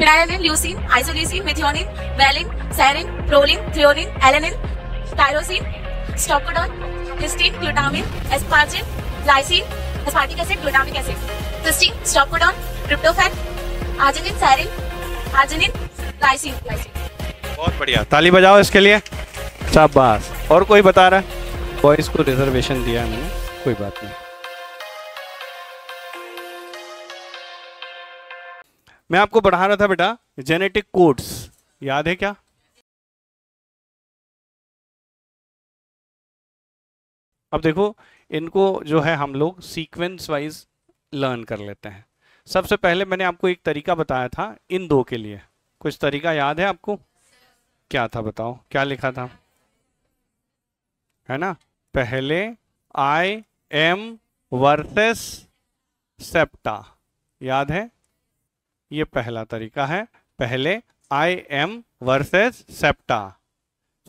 फिनाइलिन, leucine, isoleucine, methionine, valine, serine, proline, threonine, alanine, tyrosine, stop codon, histidine, glutamine, asparagine, lysine, aspartic acid, glutamic acid, histidine, stop codon, tryptophan, arginine, serine, arginine, lysine. बहुत बढ़िया, ताली बजाओ इसके लिए, शाबाश। और कोई बता रहा है? बॉयज को रिजर्वेशन दिया है मैंने, कोई बात नहीं। मैं आपको पढ़ा रहा था बेटा जेनेटिक कोड्स, याद है क्या? अब देखो, इनको जो है हम लोग सीक्वेंस वाइज लर्न कर लेते हैं। सबसे पहले मैंने आपको एक तरीका बताया था इन दो के लिए, कुछ तरीका याद है आपको? क्या था बताओ, क्या लिखा था? है ना, पहले आई एम वर्सेस सेप्टा, याद है? ये पहला तरीका है, पहले आई एम वर्सेस सेप्टा।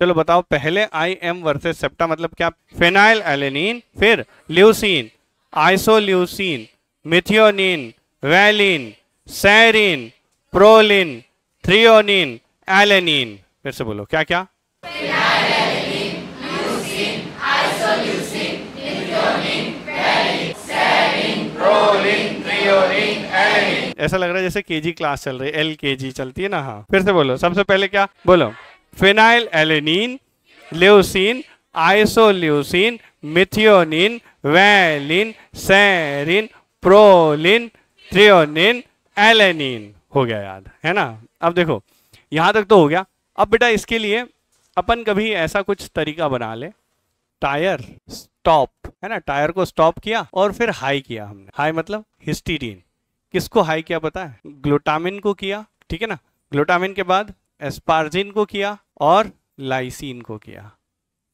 चलो बताओ, पहले आई एम वर्सेस सेप्टा मतलब क्या? फेनाइल एलेनिन, फिर leucine, isoleucine, methionine, valine, serine, proline, threonine, alanine. फिर से बोलो, क्या क्या? Phenylalanine, leucine, isoleucine, methionine, valine, serine, proline, threonine, alanine. ऐसा लग रहा है जैसे केजी क्लास चल रही है, LKG चलती है ना। हाँ, फिर से बोलो, सबसे पहले क्या बोलो? Phenylalanine, leucine, isoleucine, methionine, valine, serine, proline, threonine, alanine. हो गया याद, है ना? अब देखो, यहां तक तो हो गया। अब बेटा इसके लिए अपन कभी ऐसा कुछ तरीका बना ले, टायर स्टॉप, है ना? टायर को स्टॉप किया और फिर हाई किया हमने। हाई मतलब हिस्टीडीन। किसको हाई किया पता है? ग्लूटामिन को किया, ठीक है ना? ग्लूटामिन के बाद एस्पार्जिन को किया और लाइसिन को किया,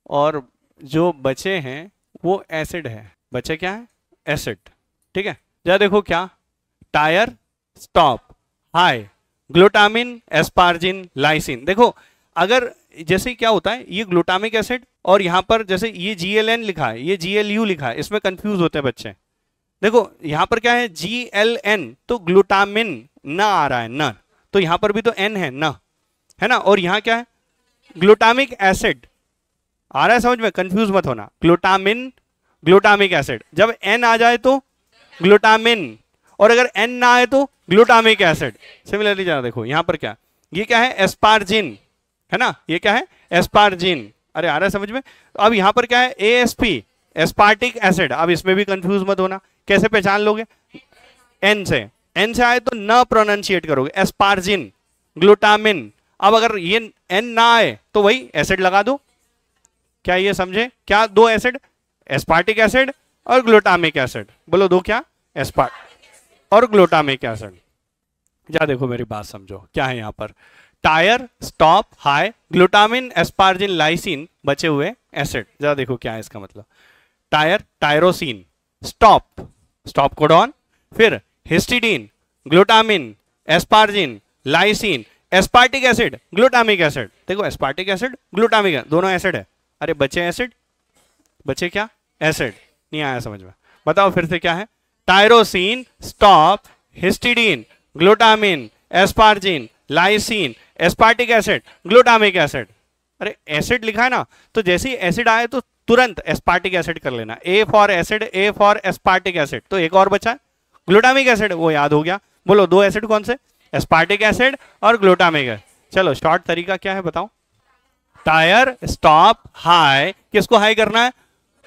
और जो बचे हैं वो एसिड है। बचे क्या है? एसिड, ठीक है? जरा देखो क्या, tyre stop, hi, glutamine, asparagine, lysine. देखो, अगर जैसे क्या होता है, ये ग्लूटामिक एसिड और यहाँ पर जैसे ये GLN लिखा है, ये GLU लिखा है, इसमें कंफ्यूज होते हैं बच्चे। देखो यहाँ पर क्या है? GLN, तो ग्लूटामिन ना आ रहा है, ना, तो यहाँ पर भी तो N है ना, है ना? और यहाँ क्या है? ग्लूटामिक एसिड आ रहा है, समझ में? कंफ्यूज मत होना, ग्लूटामिन, ग्लूटामिक एसिड। जब N आ जाए तो ग्लूटामिन, और अगर N ना आए तो ग्लूटामिक एसिड। सिमिलरली जरा देखो, यहाँ पर क्या, ये क्या है? एस्पार्जिन, है ना? ये क्या है? एस्पार्जिन। अरे आ रहा है समझ में? तो अब यहाँ पर क्या है? ASP, aspartic acid. अब इसमें भी कंफ्यूज मत होना, कैसे पहचान लोगे? N से आए तो न प्रोनाउंशिएट करोगे, एस्पार्जिन, ग्लूटामिन। अब अगर ये N ना आए तो वही एसिड लगा दो। क्या ये समझे? क्या दो एसिड? एस्पार्टिक एसिड और ग्लूटामिक एसिड। बोलो दो क्या? एस्पार्ट और ग्लूटामिक एसिड। जा देखो, मेरी बात समझो, क्या है यहाँ पर? Tyre stop, hi, glutamine, asparagine, lysine, बचे हुए एसिड। जरा देखो क्या है इसका मतलब। Tyre, tyrosine, stop, stop codon, फिर histidine, glutamine, asparagine, lysine, aspartic acid, glutamic acid. देखो, एस्पार्टिक एसिड, ग्लूटामिक एसिड, दोनों एसिड है। अरे बचे एसिड, बचे क्या? एसिड। नहीं आया समझ में? बताओ फिर से क्या है? Tyrosine, stop, histidine, glutamine, asparagine, lysine, aspartic acid, glutamic acid. अरे एसिड लिखा है ना, तो जैसे ही एसिड आए तो तुरंत एस्पार्टिक एसिड कर लेना। A for acid, A for aspartic acid. तो एक और बचा ग्लूटामिक एसिड, वो याद हो गया। बोलो दो एसिड कौन से? एस्पार्टिक एसिड और ग्लूटामिक एसिड। चलो शॉर्ट तरीका क्या है बताओ? टायर स्टॉप हाई, किसको हाई करना है?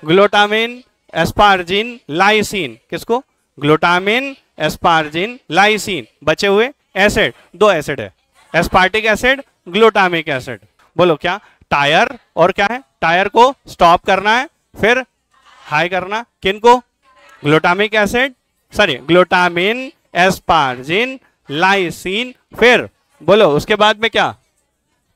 Glutamine, asparagine, lysine. किसको? Glutamine, asparagine, lysine. बचे हुए एसिड, दो एसिड है, एस्पार्टिक एसिड, ग्लूटामिक एसिड। बोलो क्या? टायर और क्या है? टायर को स्टॉप करना है, फिर हाई करना, किनको? Glutamic acid, sorry glutamine, asparagine, lysine. फिर बोलो उसके बाद में क्या?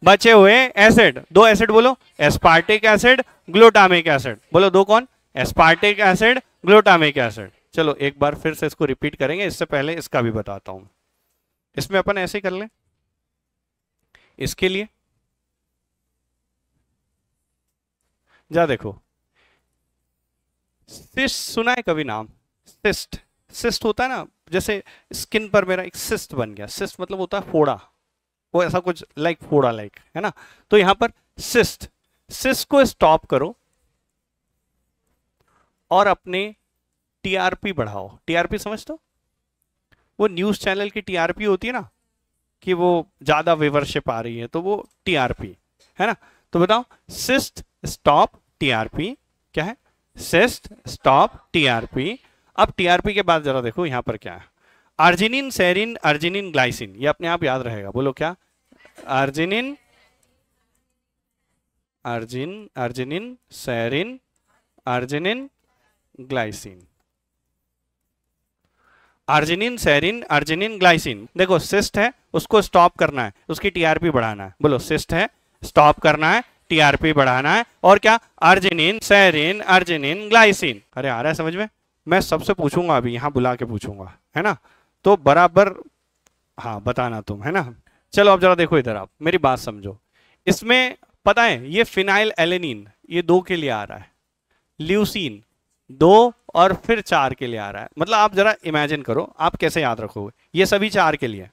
बचे हुए एसिड, दो एसिड। बोलो एस्पार्टिक एसिड, ग्लूटामिक एसिड। बोलो दो कौन? Aspartic acid, glutamic acid. चलो एक बार फिर से इसको रिपीट करेंगे, इससे पहले इसका भी बताता हूं। इसमें अपन ऐसे कर लें, इसके लिए जा देखो, सिस्ट सुना है कभी नाम? सिस्ट, सिस्ट होता है ना, जैसे स्किन पर मेरा एक सिस्ट बन गया, सिस्ट मतलब होता है फोड़ा, वो ऐसा कुछ लाइक फोड़ा लाइक, है ना। तो यहां पर सिस्ट, सिस्ट को स्टॉप करो और अपने टीआरपी बढ़ाओ। टीआरपी समझते हो, वो न्यूज चैनल की टीआरपी होती है ना, कि वो ज्यादा व्यूअरशिप आ रही है, तो वो टीआरपी है ना। तो बताओ सिस्ट स्टॉप टीआरपी क्या है, सिस्ट स्टॉप टीआरपी। अब टीआरपी के बाद जरा देखो यहां पर क्या है, अर्जिनिन सेरिन अर्जिनिन ग्लाइसिन, ये अपने आप याद रहेगा, बोलो क्या, arginine arginine serine arginine glycine, arginine serine arginine glycine. देखो सिस्ट है, उसको स्टॉप करना है, उसकी टीआरपी बढ़ाना है। बोलो सिस्ट है, स्टॉप करना है, टीआरपी बढ़ाना है, और क्या, अर्जिनिन सेरिन अर्जिनिन ग्लाइसिन। अरे आ रहा है समझ में, मैं सबसे पूछूंगा अभी, यहां बुला के पूछूंगा, है ना, तो बराबर हाँ बताना तुम, है ना। चलो अब जरा देखो इधर, आप मेरी बात समझो। इसमें पता है ये फिनाइल एलेनिन ये 2 के लिए आ रहा है, ल्यूसीन 2 और फिर 4 के लिए आ रहा है। मतलब आप जरा इमेजिन करो आप कैसे याद रखोगे, ये सभी 4 के लिए,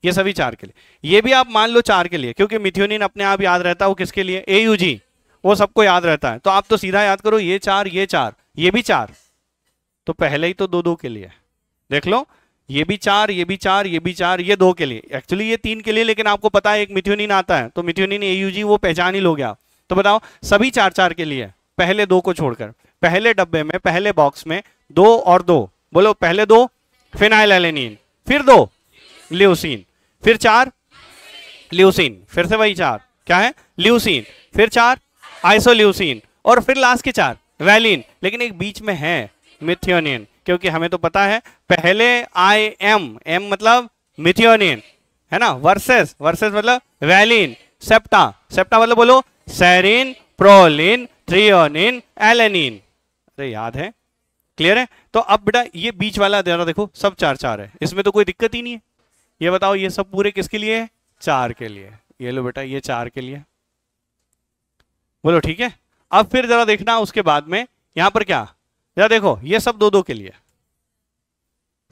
ये सभी 4 के लिए, ये भी आप मान लो 4 के लिए, क्योंकि मिथ्योनिन अपने आप याद रहता है, वो किसके लिए, AUG, वो सबको याद रहता है। तो आप तो सीधा याद करो, ये 4 ये 4 ये भी 4, तो पहले ही तो 2-2 के लिए, देख लो, ये भी 4 ये भी 4 ये भी 4, ये 2 के लिए, एक्चुअली ये 3 के लिए, लेकिन आपको पता है एक मिथ्योनिन आता है, तो मिथ्योनिन AUG वो पहचान ही लोगे आप। तो बताओ सभी 4-4 के लिए, पहले 2 को छोड़कर, पहले डब्बे में पहले बॉक्स में 2 और 2, बोलो पहले 2 फिनाइल एलेनिन, फिर 2 ल्यूसीन, फिर 4 ल्यूसीन, फिर से वही 4 क्या है ल्यूसीन, फिर 4 आइसोल्यूसीन, और फिर लास्ट के 4 वैलिन। लेकिन एक बीच में है मिथ्योनिन, क्योंकि हमें तो पता है पहले एम मतलब मिथ्योनिन, है ना, वर्सेस मतलब वैलिन, सेप्टा मतलब बोलो सेरिन प्रोलिन थ्रियोनिन एलेनिन। अरे याद है, क्लियर है। तो अब बेटा ये बीच वाला जरा देखो, सब 4-4 है, इसमें तो कोई दिक्कत ही नहीं है। ये बताओ ये सब पूरे किसके लिए है, 4 के लिए। ये लो बेटा ये 4 के लिए, बोलो ठीक है। अब फिर जरा देखना उसके बाद में यहां पर क्या, जरा देखो ये सब 2-2 के लिए,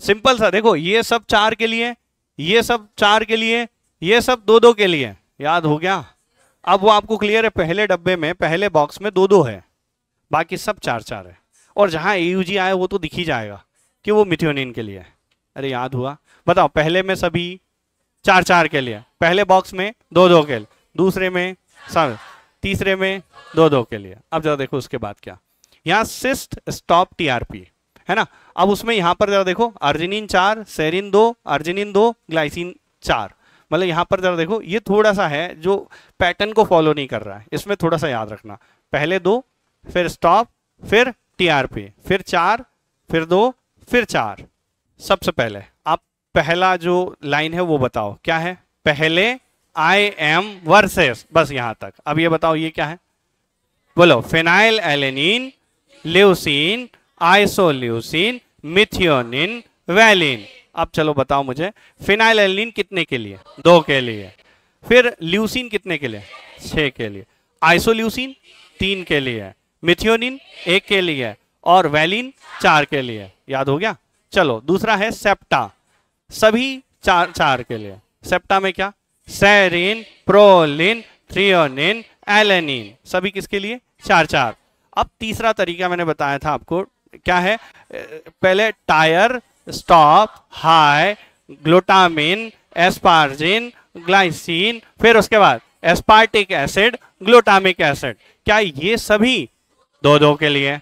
सिंपल सा, देखो ये सब 4 के लिए, ये सब 4 के लिए, ये सब 2-2 के लिए, याद हो गया। अब वो आपको क्लियर है, पहले डब्बे में पहले बॉक्स में 2-2 है, बाकी सब 4-4 है, और जहां AUG आए वो तो दिख ही जाएगा कि वो मिथ्योनिन के लिए है। अरे याद हुआ, बताओ पहले में सभी 4-4 के लिए, पहले बॉक्स में 2-2 के लिए, दूसरे में सब, तीसरे में 2-2 के लिए। अब जरा देखो उसके बाद क्या, यहाँ सिस्ट स्टॉप टीआरपी है ना। अब उसमें यहां पर जरा देखो अर्जिनिन 4 सेरिन 2 अर्जिनिन 2 ग्लाइसिन 4, मतलब यहां पर जरा देखो ये थोड़ा सा है जो पैटर्न को फॉलो नहीं कर रहा है, इसमें थोड़ा सा याद रखना, पहले 2 फिर स्टॉप फिर टीआरपी फिर 4 फिर 2 फिर 4। सबसे पहले आप पहला जो लाइन है वो बताओ क्या है, पहले आई एम वर्सेस, बस यहां तक। अब ये बताओ ये क्या है, बोलो phenyl alanine leucine isoleucine methionine valine. अब चलो बताओ मुझे फिनाइल एलेनिन कितने के लिए, 2 के लिए, फिर ल्यूसीन कितने के लिए, 6 के लिए, आइसोल्यूसीन 3 के लिए, मिथ्योनिन 1 के लिए, और वैलिन 4 के लिए। याद हो गया। चलो दूसरा है सेप्टा, सभी 4 के लिए। सेप्टा में क्या, सेरिन प्रोलिन थ्रियोनिन एलेनिन, सभी किसके लिए, 4-4। अब तीसरा तरीका मैंने बताया था आपको, क्या है, पहले tyre stop hi glutamine asparagine glycine, फिर उसके बाद एस्पार्टिक एसिड ग्लूटामिक एसिड। क्या ये सभी 2-2 के लिए,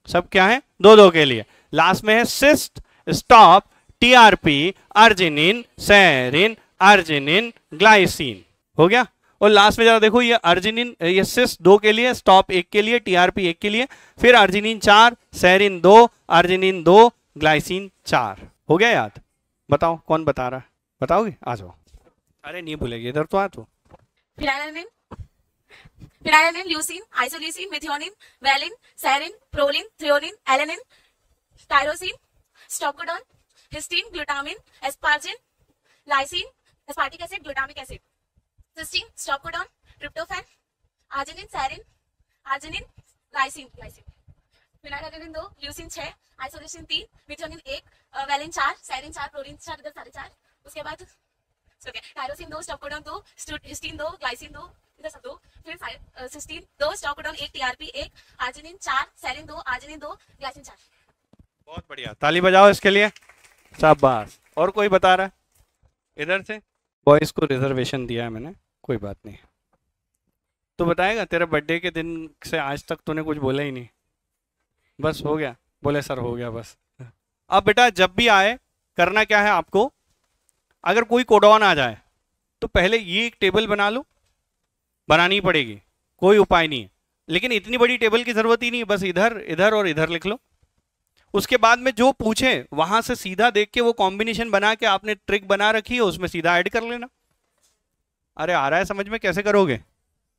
सब क्या है 2-2 के लिए। लास्ट में है cys stop TRP arginine serine arginine glycine, हो गया। और लास्ट में जरा देखो ये अर्जिनिन, ये सिस 2 के लिए, स्टॉप 1 के लिए, टीआरपी 1 के लिए, फिर अर्जिनिन 4 सेरिन 2 अर्जिनिन 2 ग्लाइसिन 4। हो गया याद। बताओ कौन बता रहा है, बताओगे, आ जाओ। अरे नहीं भूलेगी, इधर तो आ तो। Phenylalanine leucine isoleucine methionine valine serine proline threonine alanine tyrosine stop codon histidine glutamine asparagine lysine aspartic acid glutamic acid cysteine stop codon tryptophan arginine serine arginine lysine phenylalanine 2, leucine 6, isoleucine 3, methionine 1, valine 4, serine 4, proline 4, इधर 4.5। उसके बाद tyrosine 2, स्टॉकोडोन 2, हिस्टीन 2, glycine 2, इधर सब 2, फिर cysteine 2, stop codon 1, TRP 1, arginine 4, serine 2, arginine 2, glycine 4। बहुत बढ़िया, ताली बजाओ इसके लिए, शाबाश। और कोई बता रहा है इधर से? बॉयज को रिजर्वेशन दिया है मैंने, कोई बात नहीं। तो बताएगा, तेरे बर्थडे के दिन से आज तक तूने कुछ बोला ही नहीं, बस हो गया? बोले सर हो गया बस। अब बेटा जब भी आए करना क्या है आपको, अगर कोई कोडॉन आ जाए तो पहले ये एक टेबल बना लो, बनानी पड़ेगी, कोई उपाय नहीं है, लेकिन इतनी बड़ी टेबल की जरूरत ही नहीं, बस इधर इधर और इधर लिख लो। उसके बाद में जो पूछे वहां से सीधा देख के वो कॉम्बिनेशन बना के आपने ट्रिक बना रखी है उसमें सीधा ऐड कर लेना। अरे आ रहा है समझ में? कैसे करोगे?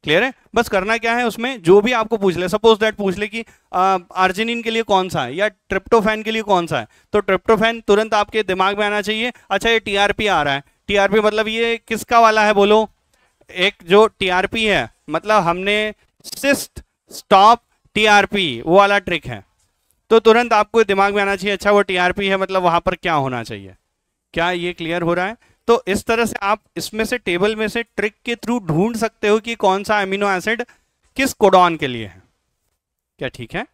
क्लियर है? बस करना क्या है, उसमें जो भी आपको पूछ ले, सपोज दैट पूछ ले कि आर्जिनिन के लिए कौन सा है या ट्रिप्टोफैन के लिए कौन सा है, तो ट्रिप्टोफैन तुरंत आपके दिमाग में आना चाहिए। अच्छा ये टीआरपी आ रहा है, टीआरपी मतलब ये किसका वाला है बोलो? एक जो टीआरपी है मतलब हमने सिस्ट स्टॉप टीआरपी वो वाला ट्रिक है, तो तुरंत आपको दिमाग में आना चाहिए अच्छा वो टीआरपी है मतलब वहां पर क्या होना चाहिए। क्या ये क्लियर हो रहा है? तो इस तरह से आप इसमें से टेबल में से ट्रिक के थ्रू ढूंढ सकते हो कि कौन सा अमीनो एसिड किस कोडॉन के लिए है। क्या ठीक है?